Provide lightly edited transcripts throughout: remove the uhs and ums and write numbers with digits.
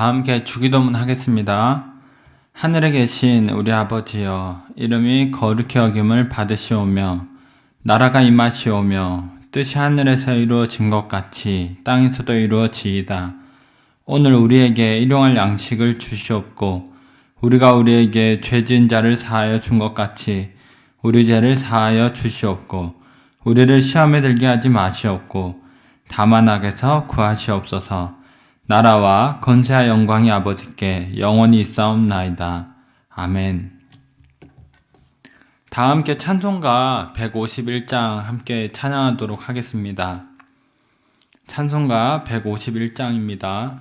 다 함께 주기도문 하겠습니다. 하늘에 계신 우리 아버지여, 이름이 거룩히 여김을 받으시오며 나라가 임하시오며 뜻이 하늘에서 이루어진 것 같이 땅에서도 이루어지이다. 오늘 우리에게 일용할 양식을 주시옵고 우리가 우리에게 죄 지은 자를 사하여 준 것 같이 우리 죄를 사하여 주시옵고 우리를 시험에 들게 하지 마시옵고 다만 악에서 구하시옵소서. 나라와 건세와 영광이 아버지께 영원히 있사옵나이다. 아멘. 다 함께 찬송가 151장 함께 찬양하도록 하겠습니다. 찬송가 151장입니다.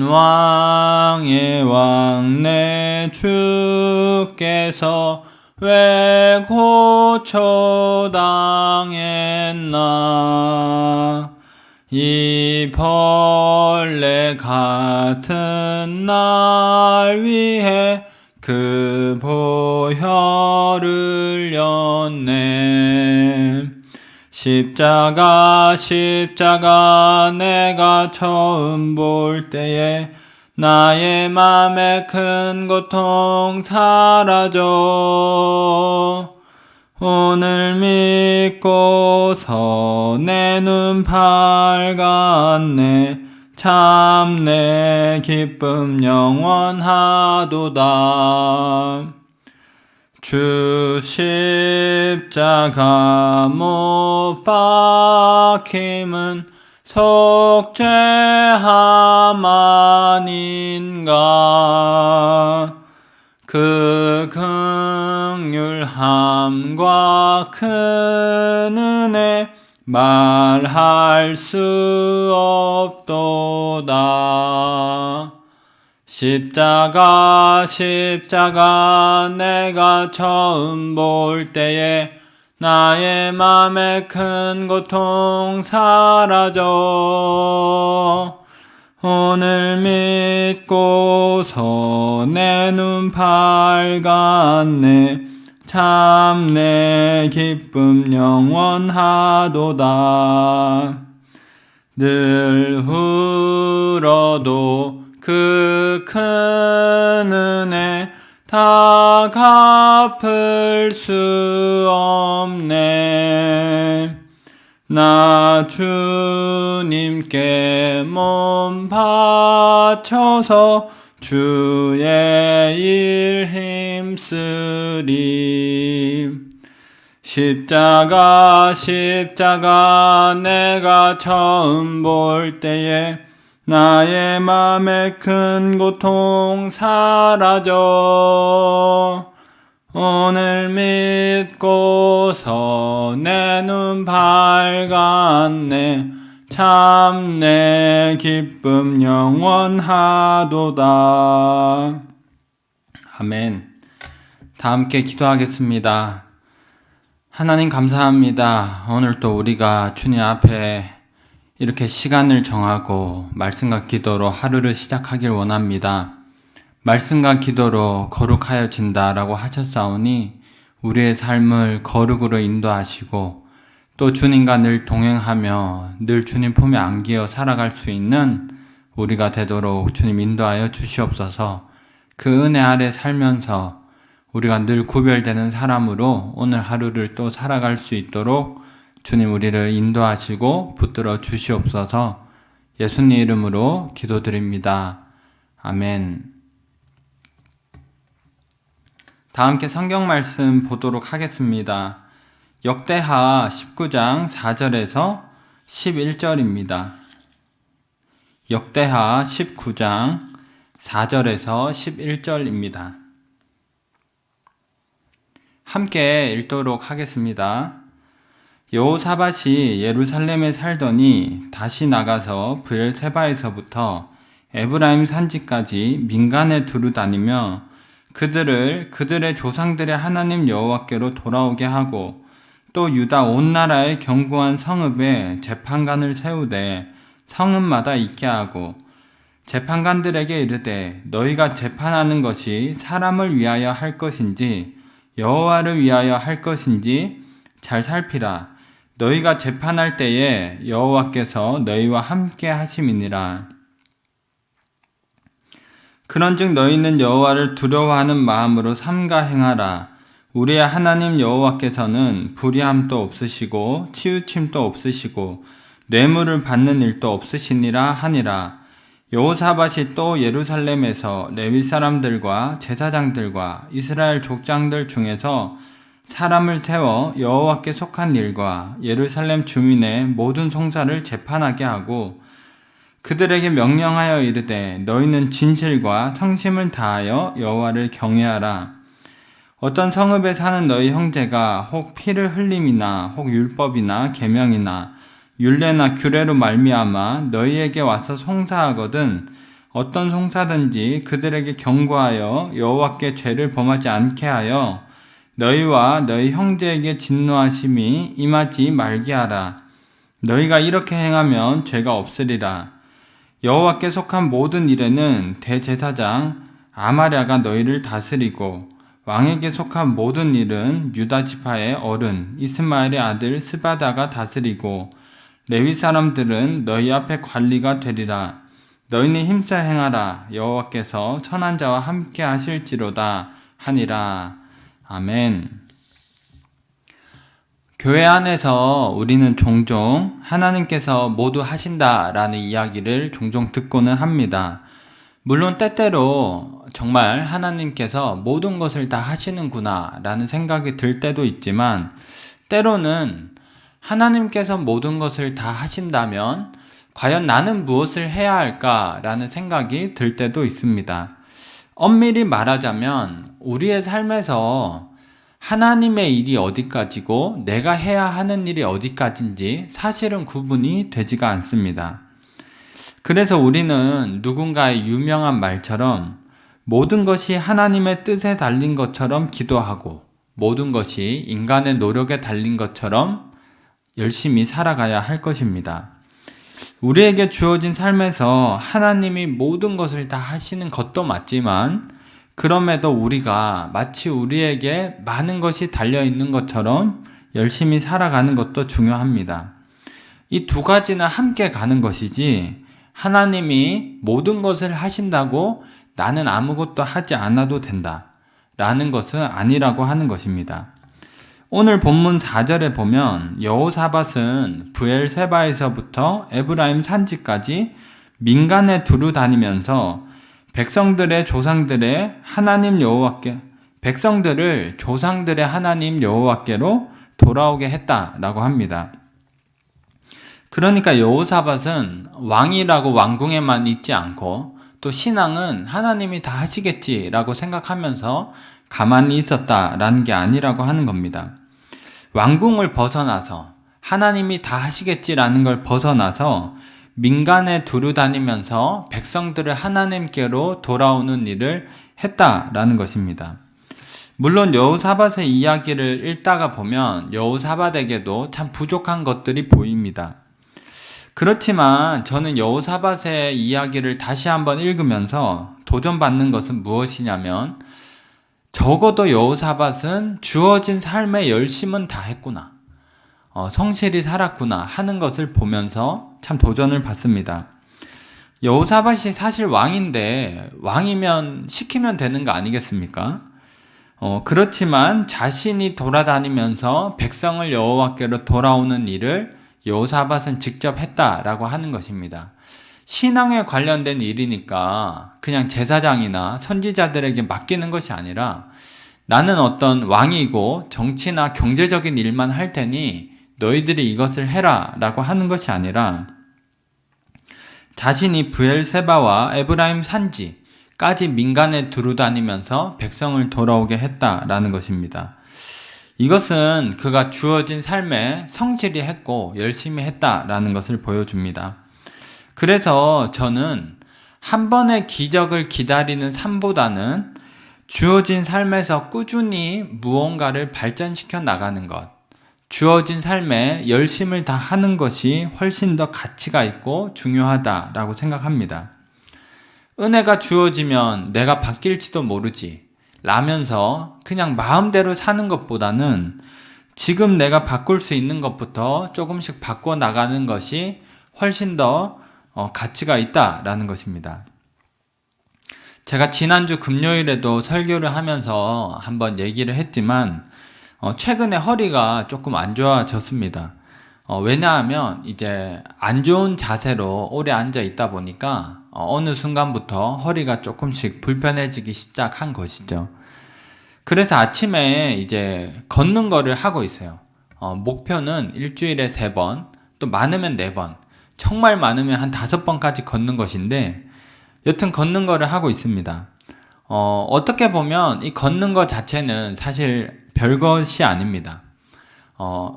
만왕의 왕 내 주께서 왜 고초당했나. 이 벌레 같은 날 위해 그 보혈을 흘렸네. 십자가 내가 처음 볼 때에 나의 맘에 큰 고통 사라져. 오늘 믿고서 내 눈 밝았네. 참 내 기쁨 영원하도다. 주 십자가 못 박힘은 속죄함 아닌가. 그 긍휼함과 큰 은혜 말할 수 없도다. 십자가 내가 처음 볼 때에 나의 맘에 큰 고통 사라져. 오늘 믿고서 내 눈 밝았네. 참 내 기쁨 영원하도다. 늘 울어도 그 큰 은혜 다 갚을 수 없네. 나 주님께 몸 바쳐서 주의 일 힘쓰리. 십자가 내가 처음 볼 때에 나의 맘에 큰 고통 사라져. 오늘 믿고서 내 눈 밝았네. 참 내 기쁨 영원하도다. 아멘. 다 함께 기도하겠습니다. 하나님 감사합니다. 오늘 또 우리가 주님 앞에 이렇게 시간을 정하고 말씀과 기도로 하루를 시작하길 원합니다. 말씀과 기도로 거룩하여진다라고 하셨사오니 우리의 삶을 거룩으로 인도하시고 또 주님과 늘 동행하며 늘 주님 품에 안기어 살아갈 수 있는 우리가 되도록 주님 인도하여 주시옵소서. 그 은혜 아래 살면서 우리가 늘 구별되는 사람으로 오늘 하루를 또 살아갈 수 있도록 주님 우리를 인도하시고 붙들어 주시옵소서. 예수님 이름으로 기도드립니다. 아멘. 다 함께 성경 말씀 보도록 하겠습니다. 역대하 19장 4절에서 11절입니다. 역대하 19장 4절에서 11절입니다. 함께 읽도록 하겠습니다. 여호사밧이 예루살렘에 살더니 다시 나가서 브엘세바에서부터 에브라임 산지까지 민간에 두루 다니며 그들을 그들의 조상들의 하나님 여호와께로 돌아오게 하고 또 유다 온 나라의 견고한 성읍에 재판관을 세우되 성읍마다 있게 하고 재판관들에게 이르되 너희가 재판하는 것이 사람을 위하여 할 것인지 여호와를 위하여 할 것인지 잘 살피라. 너희가 재판할 때에 여호와께서 너희와 함께 하심이니라. 그런즉 너희는 여호와를 두려워하는 마음으로 삼가 행하라. 우리의 하나님 여호와께서는 불의함도 없으시고 치우침도 없으시고 뇌물을 받는 일도 없으시니라 하니라. 여호사밧이 또 예루살렘에서 레위 사람들과 제사장들과 이스라엘 족장들 중에서 사람을 세워 여호와께 속한 일과 예루살렘 주민의 모든 송사를 재판하게 하고 그들에게 명령하여 이르되 너희는 진실과 성심을 다하여 여호와를 경외하라. 어떤 성읍에 사는 너희 형제가 혹 피를 흘림이나 혹 율법이나 계명이나 율례나 규례로 말미암아 너희에게 와서 송사하거든 어떤 송사든지 그들에게 경고하여 여호와께 죄를 범하지 않게 하여 너희와 너희 형제에게 진노하심이 임하지 말게 하라. 너희가 이렇게 행하면 죄가 없으리라. 여호와께 속한 모든 일에는 대제사장 아마랴가 너희를 다스리고 왕에게 속한 모든 일은 유다 지파의 어른 이스마엘의 아들 스바다가 다스리고 레위 사람들은 너희 앞에 관리가 되리라. 너희는 힘써 행하라. 여호와께서 선한 자와 함께 하실지로다 하니라. 아멘. 교회 안에서 우리는 종종 하나님께서 모두 하신다라는 이야기를 종종 듣고는 합니다. 물론 때때로 정말 하나님께서 모든 것을 다 하시는구나 라는 생각이 들 때도 있지만 때로는 하나님께서 모든 것을 다 하신다면 과연 나는 무엇을 해야 할까라는 생각이 들 때도 있습니다. 엄밀히 말하자면 우리의 삶에서 하나님의 일이 어디까지고 내가 해야 하는 일이 어디까지인지 사실은 구분이 되지가 않습니다. 그래서 우리는 누군가의 유명한 말처럼 모든 것이 하나님의 뜻에 달린 것처럼 기도하고 모든 것이 인간의 노력에 달린 것처럼 열심히 살아가야 할 것입니다. 우리에게 주어진 삶에서 하나님이 모든 것을 다 하시는 것도 맞지만 그럼에도 우리가 마치 우리에게 많은 것이 달려있는 것처럼 열심히 살아가는 것도 중요합니다. 이 두 가지는 함께 가는 것이지 하나님이 모든 것을 하신다고 나는 아무것도 하지 않아도 된다 라는 것은 아니라고 하는 것입니다. 오늘 본문 4절에 보면 여호사밧은 브엘세바에서부터 에브라임 산지까지 민간에 두루 다니면서 백성들을 조상들의 하나님 여호와께로 돌아오게 했다라고 합니다. 그러니까 여호사밧은 왕이라고 왕궁에만 있지 않고 또 신앙은 하나님이 다 하시겠지라고 생각하면서 가만히 있었다라는 게 아니라고 하는 겁니다. 왕궁을 벗어나서 하나님이 다 하시겠지라는 걸 벗어나서 민간에 두루 다니면서 백성들을 하나님께로 돌아오는 일을 했다라는 것입니다. 물론 여호사밧의 이야기를 읽다가 보면 여호사밧에게도 참 부족한 것들이 보입니다. 그렇지만 저는 여호사밧의 이야기를 다시 한번 읽으면서 도전받는 것은 무엇이냐면 적어도 여호사밧은 주어진 삶의 열심은 다 했구나. 성실히 살았구나 하는 것을 보면서 참 도전을 받습니다. 여호사밧이 사실 왕인데 왕이면 시키면 되는 거 아니겠습니까? 그렇지만 자신이 돌아다니면서 백성을 여호와께로 돌아오는 일을 여호사밧은 직접 했다라고 하는 것입니다. 신앙에 관련된 일이니까 그냥 제사장이나 선지자들에게 맡기는 것이 아니라 나는 어떤 왕이고 정치나 경제적인 일만 할 테니 너희들이 이것을 해라 라고 하는 것이 아니라 자신이 브엘세바와 에브라임 산지까지 민간에 두루다니면서 백성을 돌아오게 했다라는 것입니다. 이것은 그가 주어진 삶에 성실히 했고 열심히 했다라는 것을 보여줍니다. 그래서 저는 한 번의 기적을 기다리는 삶보다는 주어진 삶에서 꾸준히 무언가를 발전시켜 나가는 것, 주어진 삶에 열심을 다하는 것이 훨씬 더 가치가 있고 중요하다라고 생각합니다. 은혜가 주어지면 내가 바뀔지도 모르지 라면서 그냥 마음대로 사는 것보다는 지금 내가 바꿀 수 있는 것부터 조금씩 바꿔 나가는 것이 훨씬 더 가치가 있다라는 것입니다. 제가 지난주 금요일에도 설교를 하면서 한번 얘기를 했지만 최근에 허리가 조금 안 좋아졌습니다. 왜냐하면 이제 안 좋은 자세로 오래 앉아 있다 보니까 어느 순간부터 허리가 조금씩 불편해지기 시작한 것이죠. 그래서 아침에 이제 걷는 거를 하고 있어요. 목표는 일주일에 3번, 또 많으면 4번, 정말 많으면 한 5번까지 걷는 것인데 여튼 걷는 거를 하고 있습니다. 어떻게 보면 이 걷는 것 자체는 사실 별것이 아닙니다.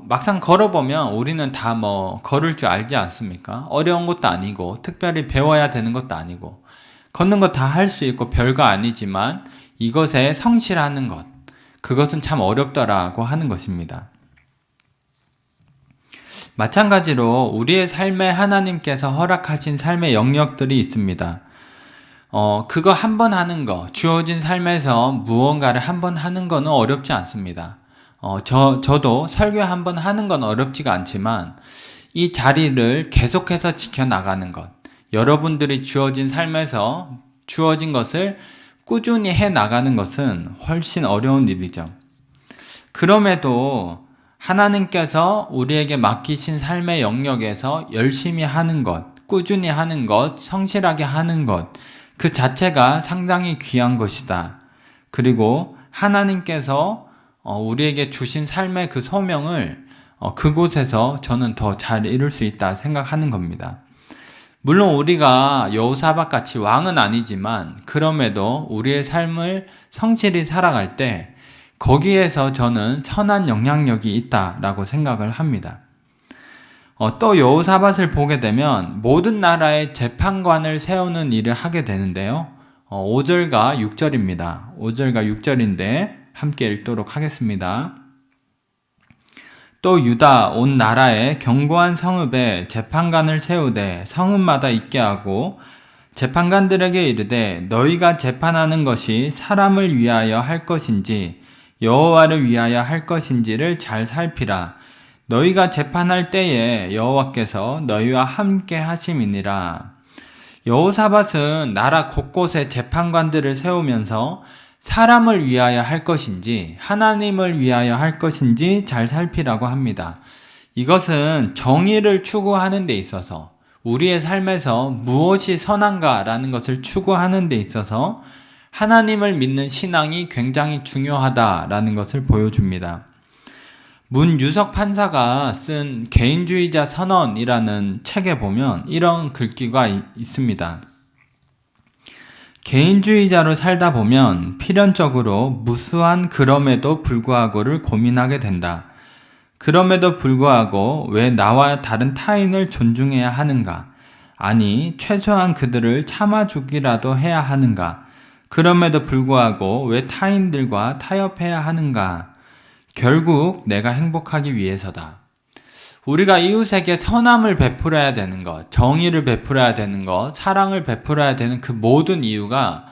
막상 걸어보면 우리는 다 걸을 줄 알지 않습니까? 어려운 것도 아니고 특별히 배워야 되는 것도 아니고 걷는 거 다 할 수 있고 별거 아니지만 이것에 성실하는 것, 그것은 참 어렵더라고 하는 것입니다. 마찬가지로 우리의 삶에 하나님께서 허락하신 삶의 영역들이 있습니다. 그거 한 번 하는 거, 주어진 삶에서 무언가를 한 번 하는 거는 어렵지 않습니다. 저도 설교 한 번 하는 건 어렵지가 않지만 이 자리를 계속해서 지켜나가는 것, 여러분들이 주어진 삶에서 주어진 것을 꾸준히 해 나가는 것은 훨씬 어려운 일이죠. 그럼에도 하나님께서 우리에게 맡기신 삶의 영역에서 열심히 하는 것, 꾸준히 하는 것, 성실하게 하는 것, 그 자체가 상당히 귀한 것이다. 그리고 하나님께서 우리에게 주신 삶의 그 소명을 그곳에서 저는 더 잘 이룰 수 있다 생각하는 겁니다. 물론 우리가 여호사밧 같이 왕은 아니지만 그럼에도 우리의 삶을 성실히 살아갈 때 거기에서 저는 선한 영향력이 있다라고 생각을 합니다. 또 여호사밧을 보게 되면 모든 나라의 재판관을 세우는 일을 하게 되는데요. 5절과 6절입니다. 5절과 6절인데 함께 읽도록 하겠습니다. 또 유다 온 나라에 견고한 성읍에 재판관을 세우되 성읍마다 있게 하고 재판관들에게 이르되 너희가 재판하는 것이 사람을 위하여 할 것인지 여호와를 위하여 할 것인지를 잘 살피라. 너희가 재판할 때에 여호와께서 너희와 함께 하심이니라. 여호사밧은 나라 곳곳에 재판관들을 세우면서 사람을 위하여 할 것인지 하나님을 위하여 할 것인지 잘 살피라고 합니다. 이것은 정의를 추구하는 데 있어서 우리의 삶에서 무엇이 선한가라는 것을 추구하는 데 있어서 하나님을 믿는 신앙이 굉장히 중요하다라는 것을 보여줍니다. 문유석 판사가 쓴 개인주의자 선언이라는 책에 보면 이런 글귀가 있습니다. 개인주의자로 살다 보면 필연적으로 무수한 그럼에도 불구하고를 고민하게 된다. 그럼에도 불구하고 왜 나와 다른 타인을 존중해야 하는가? 아니, 최소한 그들을 참아주기라도 해야 하는가? 그럼에도 불구하고 왜 타인들과 타협해야 하는가? 결국 내가 행복하기 위해서다. 우리가 이웃에게 선함을 베풀어야 되는 것, 정의를 베풀어야 되는 것, 사랑을 베풀어야 되는 그 모든 이유가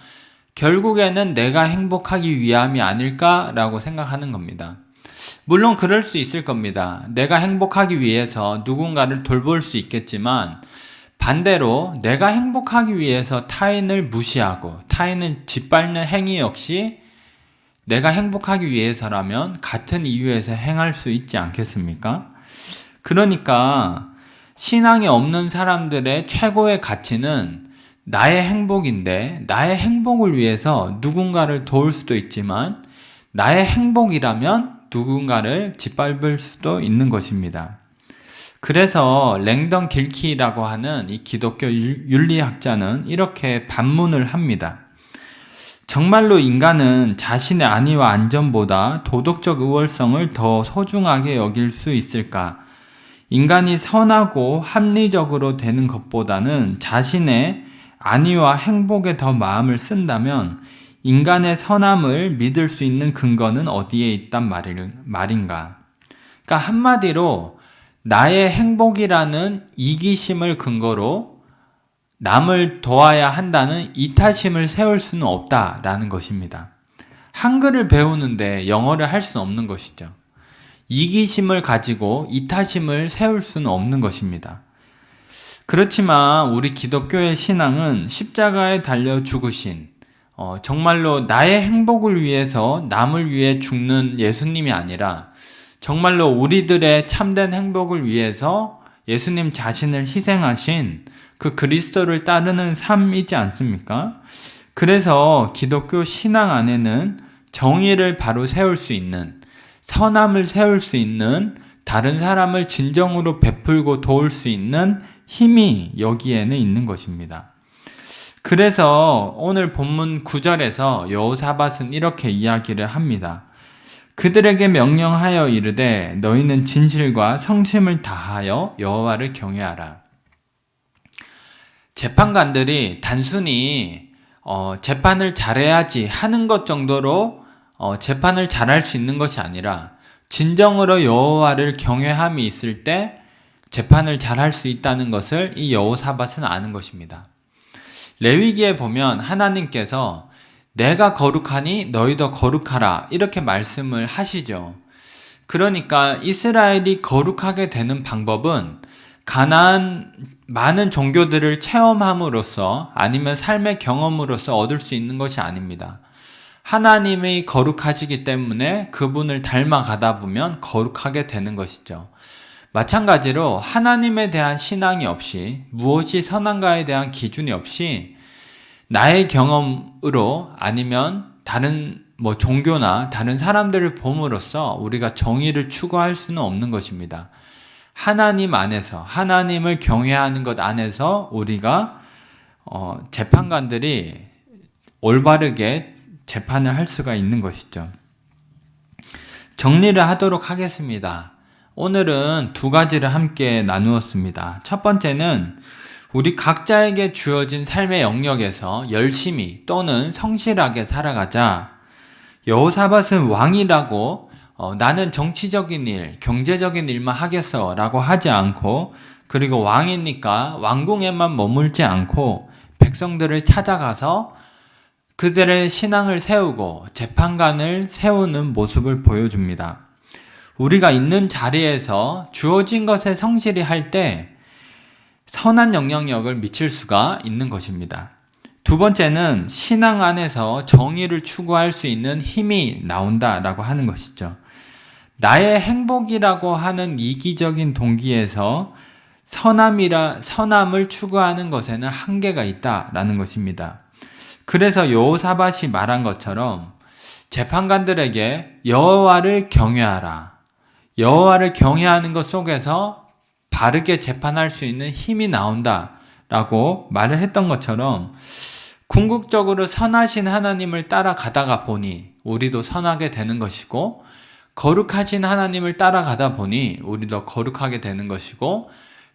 결국에는 내가 행복하기 위함이 아닐까라고 생각하는 겁니다. 물론 그럴 수 있을 겁니다. 내가 행복하기 위해서 누군가를 돌볼 수 있겠지만 반대로 내가 행복하기 위해서 타인을 무시하고 타인을 짓밟는 행위 역시 내가 행복하기 위해서라면 같은 이유에서 행할 수 있지 않겠습니까? 그러니까 신앙이 없는 사람들의 최고의 가치는 나의 행복인데, 나의 행복을 위해서 누군가를 도울 수도 있지만 나의 행복이라면 누군가를 짓밟을 수도 있는 것입니다. 그래서 랭던 길키라고 하는 이 기독교 윤리학자는 이렇게 반문을 합니다. 정말로 인간은 자신의 안위와 안전보다 도덕적 우월성을 더 소중하게 여길 수 있을까? 인간이 선하고 합리적으로 되는 것보다는 자신의 안위와 행복에 더 마음을 쓴다면 인간의 선함을 믿을 수 있는 근거는 어디에 있단 말인가? 그러니까 한마디로 나의 행복이라는 이기심을 근거로 남을 도와야 한다는 이타심을 세울 수는 없다라는 것입니다. 한글을 배우는데 영어를 할 수는 없는 것이죠. 이기심을 가지고 이타심을 세울 수는 없는 것입니다. 그렇지만 우리 기독교의 신앙은 십자가에 달려 죽으신 정말로 나의 행복을 위해서 남을 위해 죽는 예수님이 아니라 정말로 우리들의 참된 행복을 위해서 예수님 자신을 희생하신 그 그리스도를 따르는 삶이지 않습니까? 그래서 기독교 신앙 안에는 정의를 바로 세울 수 있는, 선함을 세울 수 있는, 다른 사람을 진정으로 베풀고 도울 수 있는 힘이 여기에는 있는 것입니다. 그래서 오늘 본문 9절에서 여호사밧은 이렇게 이야기를 합니다. 그들에게 명령하여 이르되 너희는 진실과 성심을 다하여 여호와를 경외하라. 재판관들이 단순히 재판을 잘해야지 하는 것 정도로 재판을 잘할 수 있는 것이 아니라 진정으로 여호와를 경외함이 있을 때 재판을 잘할 수 있다는 것을 이 여호사밧은 아는 것입니다. 레위기에 보면 하나님께서 내가 거룩하니 너희도 거룩하라 이렇게 말씀을 하시죠. 그러니까 이스라엘이 거룩하게 되는 방법은 가나안 많은 종교들을 체험함으로써 아니면 삶의 경험으로써 얻을 수 있는 것이 아닙니다. 하나님이 거룩하시기 때문에 그분을 닮아가다 보면 거룩하게 되는 것이죠. 마찬가지로 하나님에 대한 신앙이 없이 무엇이 선한가에 대한 기준이 없이 나의 경험으로 아니면 다른 종교나 다른 사람들을 봄으로써 우리가 정의를 추구할 수는 없는 것입니다. 하나님 안에서 하나님을 경외하는 것 안에서 우리가 재판관들이 올바르게 재판을 할 수가 있는 것이죠. 정리를 하도록 하겠습니다. 오늘은 두 가지를 함께 나누었습니다. 첫 번째는 우리 각자에게 주어진 삶의 영역에서 열심히 또는 성실하게 살아가자. 여호사밧은 왕이라고 나는 정치적인 일, 경제적인 일만 하겠어 라고 하지 않고 그리고 왕이니까 왕궁에만 머물지 않고 백성들을 찾아가서 그들의 신앙을 세우고 재판관을 세우는 모습을 보여줍니다. 우리가 있는 자리에서 주어진 것에 성실히 할 때 선한 영향력을 미칠 수가 있는 것입니다. 두 번째는 신앙 안에서 정의를 추구할 수 있는 힘이 나온다라고 하는 것이죠. 나의 행복이라고 하는 이기적인 동기에서 선함을 추구하는 것에는 한계가 있다라는 것입니다. 그래서 여호사밧이 말한 것처럼 재판관들에게 여호와를 경외하라. 여호와를 경외하는 것 속에서 바르게 재판할 수 있는 힘이 나온다라고 말을 했던 것처럼 궁극적으로 선하신 하나님을 따라가다가 보니 우리도 선하게 되는 것이고 거룩하신 하나님을 따라가다 보니 우리도 거룩하게 되는 것이고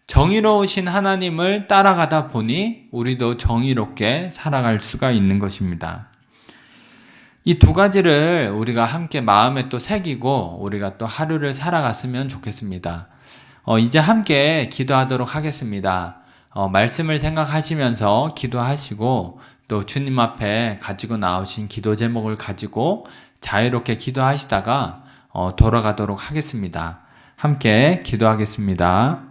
정의로우신 하나님을 따라가다 보니 우리도 정의롭게 살아갈 수가 있는 것입니다. 이 두 가지를 우리가 함께 마음에 또 새기고 우리가 또 하루를 살아갔으면 좋겠습니다. 이제 함께 기도하도록 하겠습니다. 말씀을 생각하시면서 기도하시고 또 주님 앞에 가지고 나오신 기도 제목을 가지고 자유롭게 기도하시다가 돌아가도록 하겠습니다. 함께 기도하겠습니다.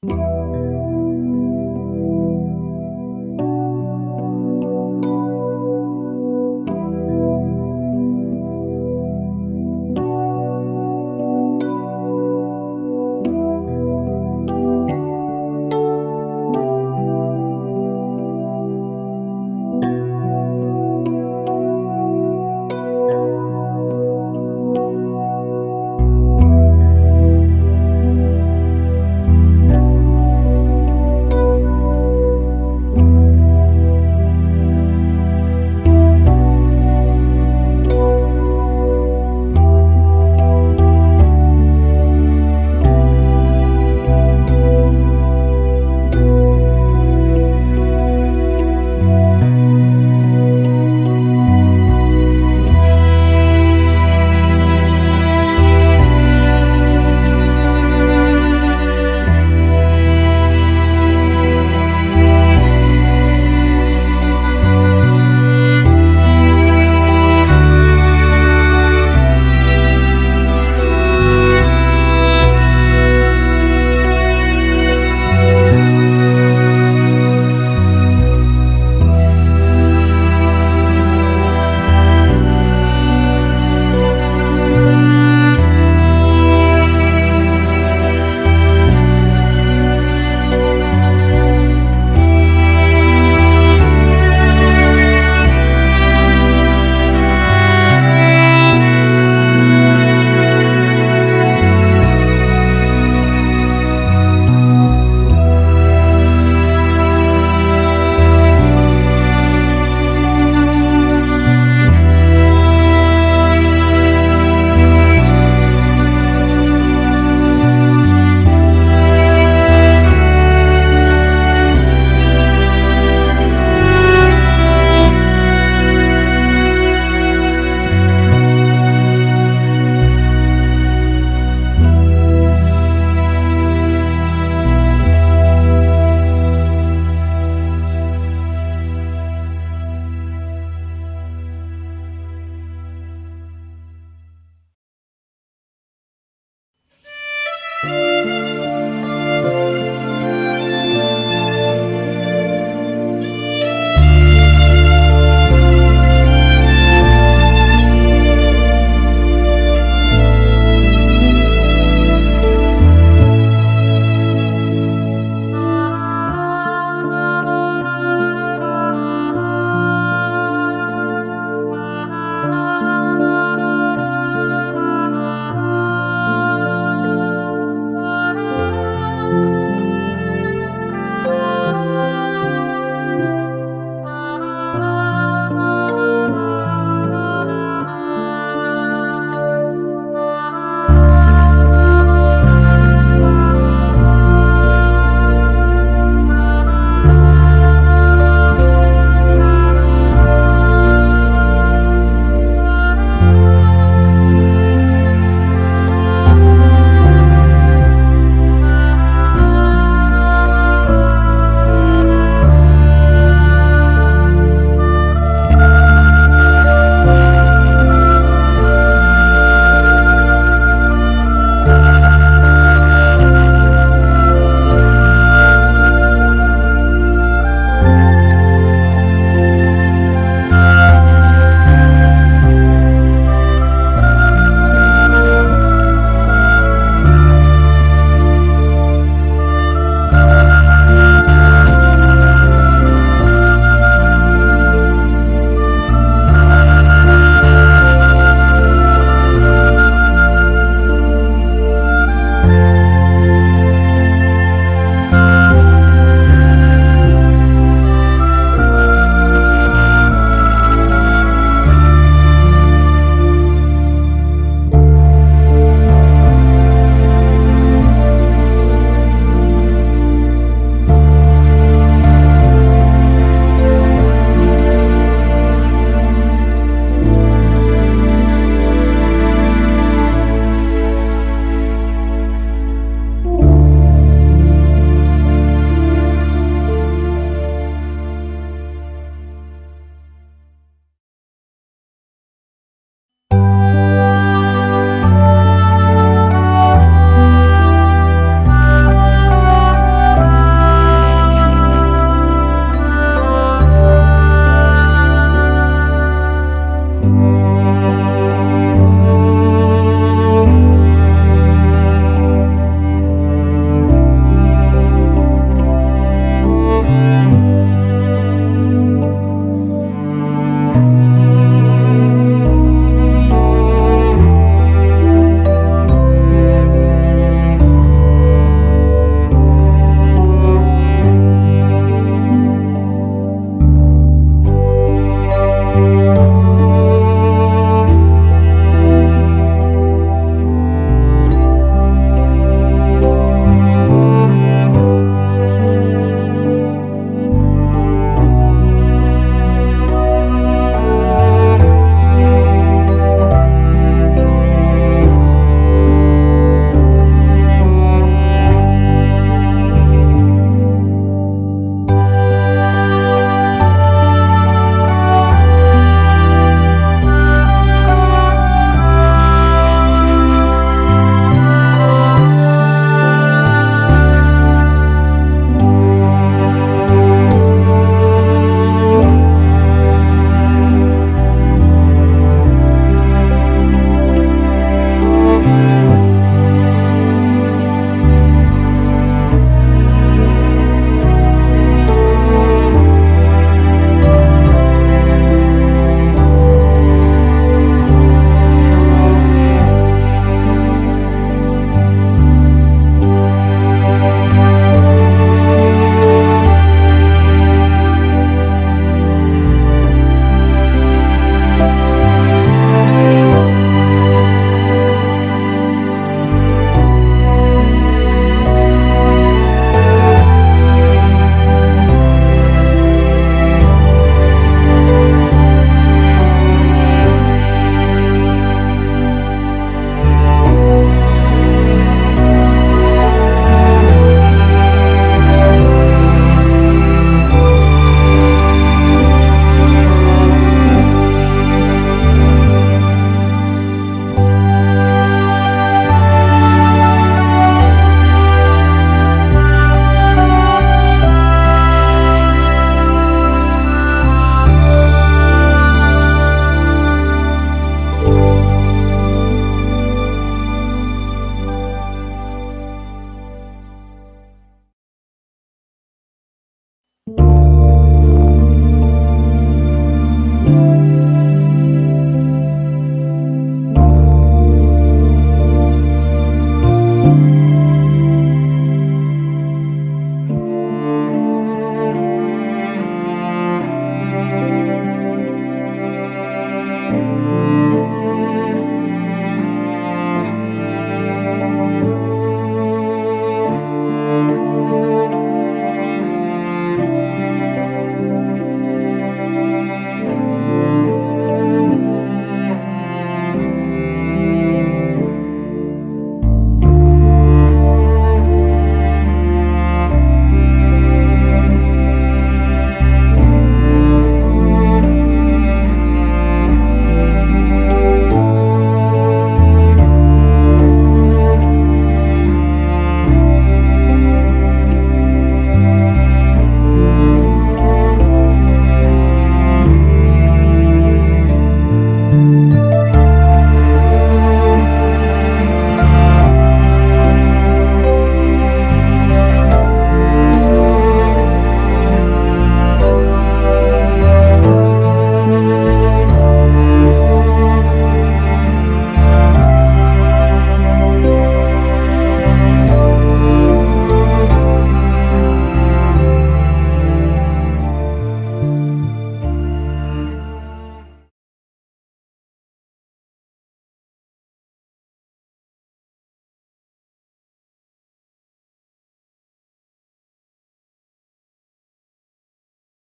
네.